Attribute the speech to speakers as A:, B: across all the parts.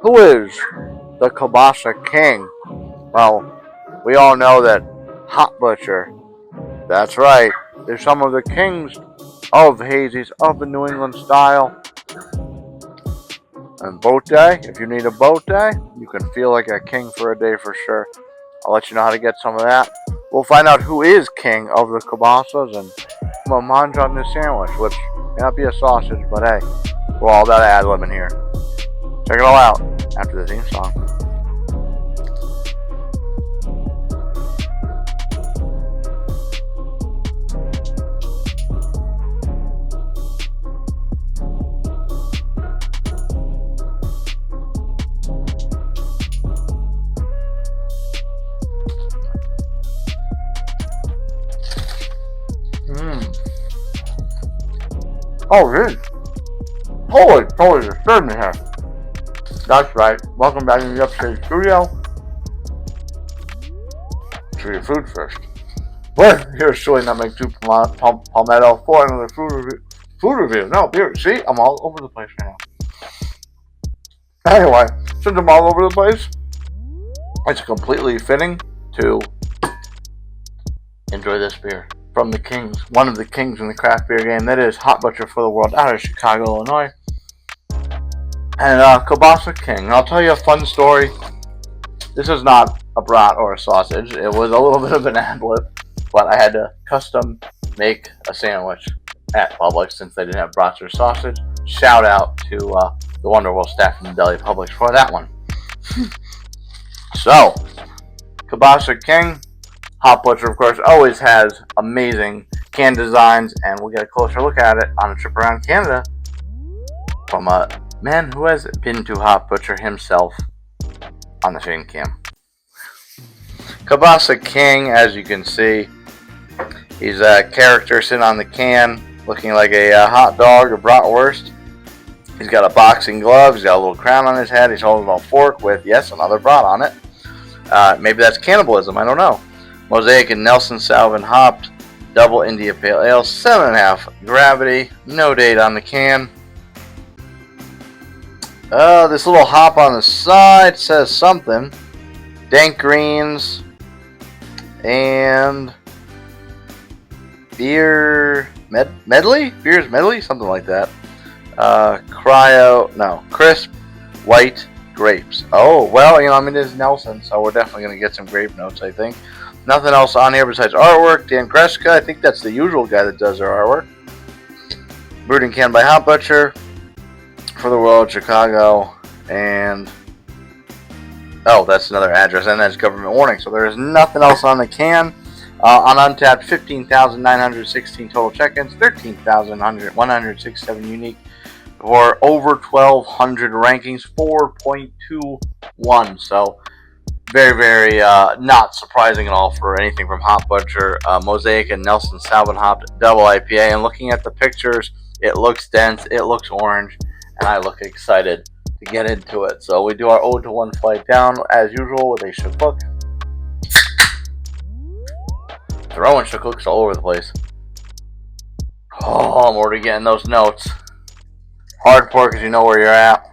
A: Who is the Kielbasa King? Well, we all know that Hot Butcher, that's right, is some of the kings of hazies of the New England style. And boat day, if you need a boat day, you can feel like a king for a day for sure. I'll let you know how to get some of that. We'll find out who is king of the kielbasas and we'll munch on this sandwich, which may not be a sausage, but hey, we're all about ad-libbing here. Check it all out after the theme song. Oh, this totally disturbed me here. That's right. Welcome back to the upstate studio. To your food first. But here's Showing That Make Two Palmetto for another food review. No, here, see, I'm all over the place right now. Anyway, since I'm all over the place, it's completely fitting to enjoy this beer from the kings, one of the kings in the craft beer game. That is Hot Butcher for the World out of Chicago, Illinois. And Kielbasa King. I'll tell you a fun story. This is not a brat or a sausage. It was a little bit of an ad-lib, but I had to custom make a sandwich at Publix since they didn't have brats or sausage. Shout out to the Wonderful staff from the Deli Publix for that one. So, Kielbasa King. Hot Butcher, of course, always has amazing can designs, and we'll get a closer look at it on a trip around Canada from a man who has been to Hot Butcher himself on the Shane Cam. Kielbasa King, as you can see, he's a character sitting on the can, looking like a hot dog or bratwurst. He's got a boxing glove, he's got a little crown on his head, he's holding a fork with, yes, another brat on it. Maybe that's cannibalism, I don't know. Mosaic and Nelson Sauvin-hopped, double India Pale Ale, 7.5 gravity, no date on the can. This little hop on the side says something. Dank greens and beer medley? Beer's medley? Something like that. Crisp white grapes. Oh, well, it is Nelson, so we're definitely going to get some grape notes, I think. Nothing else on here besides artwork. Dan Greska, I think that's the usual guy that does our artwork. Brewed and canned by Hot Butcher for the World, Chicago, and that's another address, and that's government warning. So there is nothing else on the can. On Untapped, 15,916 total check-ins, 13,167 unique, for over 1,200 rankings, 4.21. So very, very not surprising at all for anything from Hot Butcher. Mosaic and Nelson Sauvin-hopped double IPA. And looking at the pictures, it looks dense, it looks orange, and I look excited to get into it. So we do our 0-1 flight down as usual with a shukuk. Throwing shukuks all over the place. Oh, I'm already getting those notes. Hard pour because you know where you're at.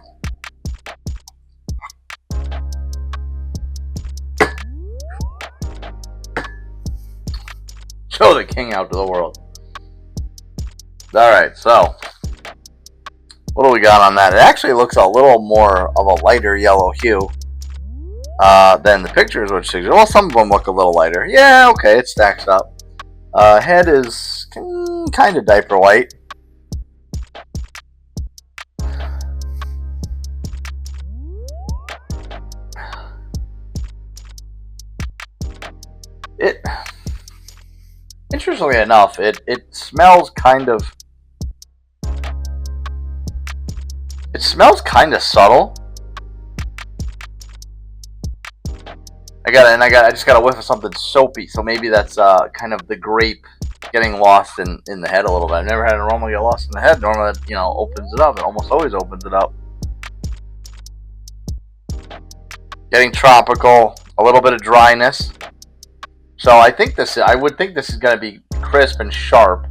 A: Show the king out to the world. Alright, so what do we got on that? It actually looks a little more of a lighter yellow hue than the pictures, which suggest, well, some of them look a little lighter. Yeah, okay, it stacks up. Head is kind of diaper white. Interestingly enough, it smells kind of subtle. I just got a whiff of something soapy, so maybe that's kind of the grape getting lost in the head a little bit. I've never had an aroma get lost in the head. Normally, it, opens it up. It almost always opens it up. Getting tropical, a little bit of dryness. So I would think this is going to be crisp and sharp.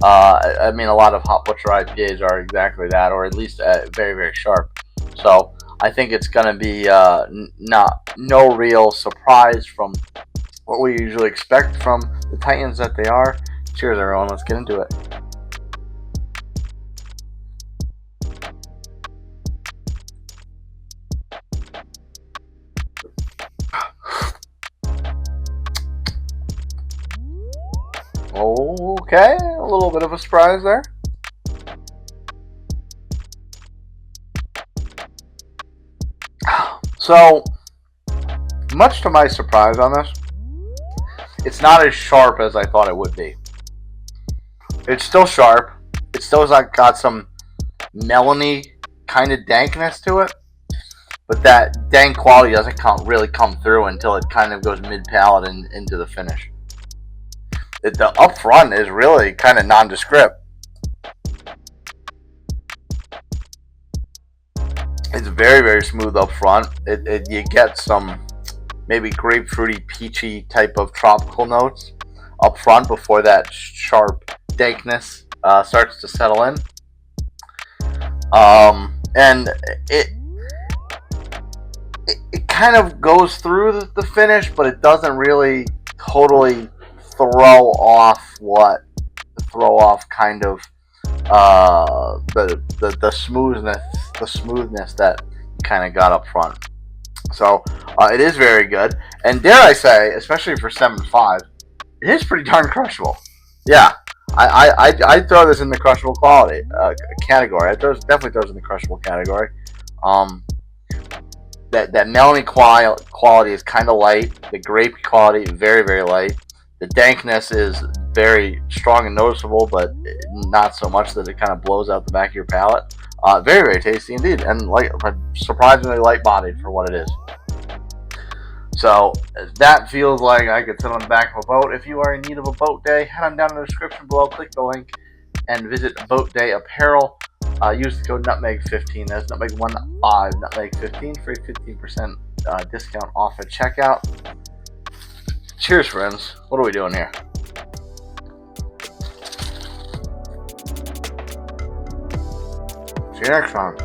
A: A lot of Hot Butcher IPAs are exactly that, or at least very, very sharp. So I think it's going to be no real surprise from what we usually expect from the Titans that they are. Cheers, everyone. Let's get into it. Okay, a little bit of a surprise there. So, much to my surprise on this, it's not as sharp as I thought it would be. It's still sharp. It still got some melony kind of dankness to it, but that dank quality doesn't really come through until it kind of goes mid-palate and into the finish. The up front is really kind of nondescript. It's very, very smooth up front. You get some maybe grapefruity, peachy type of tropical notes up front before that sharp dankness starts to settle in. And it kind of goes through the finish, but it doesn't really totally throw off kind of the smoothness that you kind of got up front. So it is very good, and dare I say, especially for 7.5, it is pretty darn crushable. Yeah, I throw this in the crushable quality category. Definitely throws in the crushable category. That melony quality is kind of light. The grapey quality very, very light. The dankness is very strong and noticeable, but not so much that it kind of blows out the back of your palate. Very, very tasty indeed, and surprisingly light-bodied for what it is. So that feels like I could sit on the back of a boat. If you are in need of a boat day, head on down in the description below, click the link, and visit Boat Day Apparel. Use the code Nutmeg15. That's Nutmeg15, Nutmeg15 for a 15% discount off at checkout. Cheers, friends. What are we doing here? See you next time.